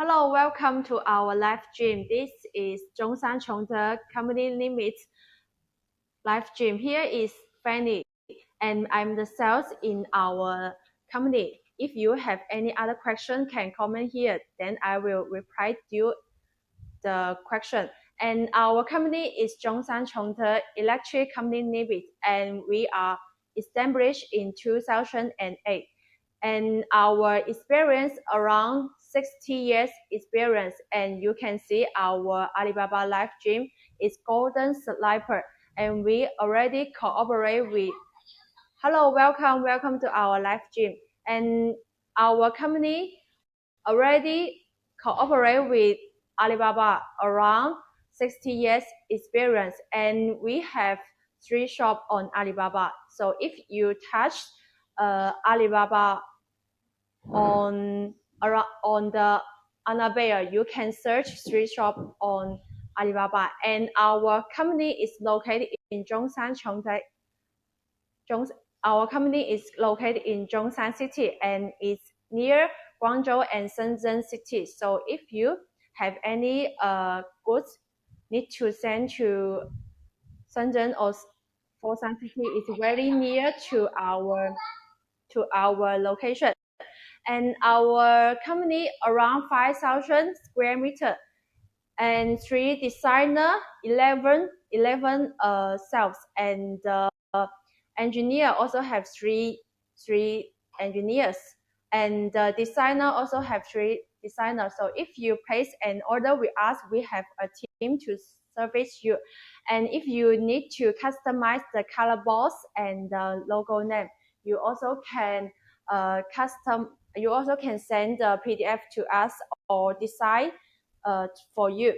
Hello, welcome to our live stream. This is Zhongshan Chongde Company Limit live stream. Here is Fanny, and I'm the sales in our company. If you have any other question, can comment here. Then I will reply to you the question. And our company is Zhongshan Chongde Electric Company Limited, and we are established in 2008. And our experience around 60 years experience, and you can see our Alibaba live stream is golden sniper, and we already cooperate with. Hello, welcome to our live stream, and our company already cooperate with Alibaba around 60 years experience, and we have 3 shops on Alibaba. So if you touch Alibaba on the Anlabeier, you can search 3 shops on Alibaba, and our company is located in Zhongshan Chongde. Our company is located in Zhongshan City and is near Guangzhou and Shenzhen City. So if you have any goods need to send to Shenzhen or Foshan City, it's very near to our location. And our company around 5,000 square meter and 3 designer, 11 sales, and engineer also have three engineers, and the designer also have 3 designers. So if you place an order with us, we have a team to service you. And if you need to customize the color box and the logo name, you also can you also can send the PDF to us or design for you.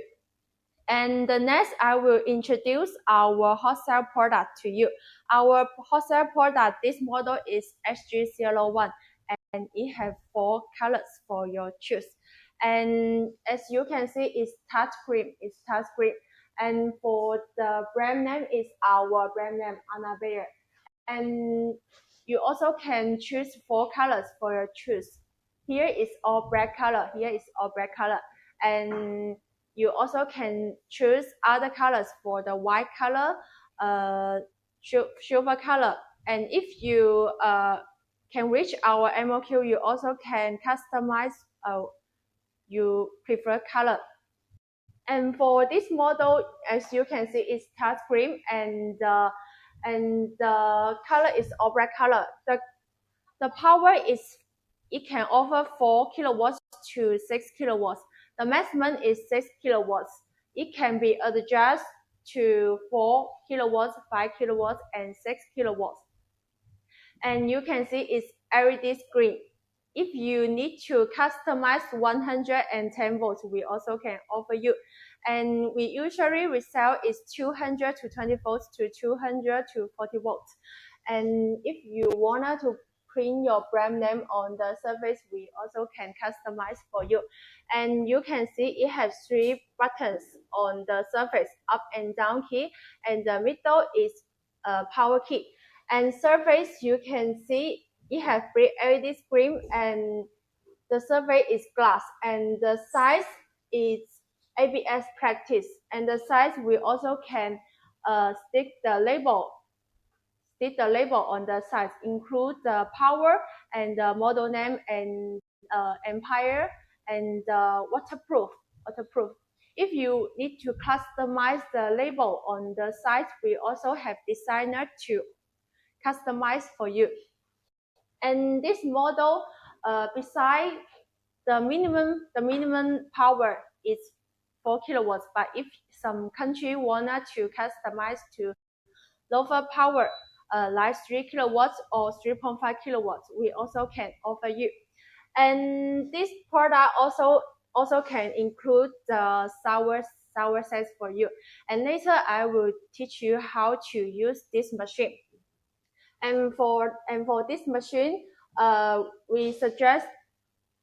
And the next, I will introduce our wholesale product to you. Our wholesale product, this model is SG01, and it has 4 colors for your choice. And as you can see, it's touchscreen. And for the brand name, is our brand name Anlabeier. And you also can choose 4 colors for your choice. Here is all black color. And you also can choose other colors for the white color, silver color. And if you can reach our MOQ, you also can customize your preferred color. And for this model, as you can see, it's touchscreen, and the color is all black color. The power is, it can offer 4 kilowatts to 6 kilowatts. The maximum is 6 kilowatts. It can be adjusted to 4 kilowatts, 5 kilowatts, and 6 kilowatts. And you can see it's LED screen. If you need to customize 110 volts, we also can offer you. And we usually resell is 200 to 20 volts to 200 to 40 volts. And if you wanna to print your brand name on the surface, we also can customize for you. And you can see it has 3 buttons on the surface, up and down key, and the middle is a power key. And surface, you can see it has LED screen, and the surface is glass, and the size is ABS practice. And the size, we also can stick the label on the sides, include the power and the model name and empire and waterproof. If you need to customize the label on the side, we also have designer to customize for you. And this model, besides the minimum power is 4 kilowatts, but if some country wanted to customize to lower power, like 3 kilowatts or 3.5 kilowatts, we also can offer you. And this product also can include the shower sets for you. And later I will teach you how to use this machine. And for this machine, we suggest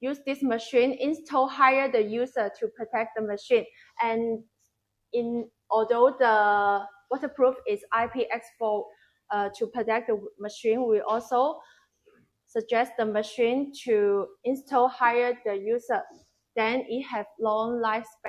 use this machine, install hire the user to protect the machine. And although the waterproof is IPX4 to protect the machine, we also suggest the machine to install hire the user. then it have long lifespan.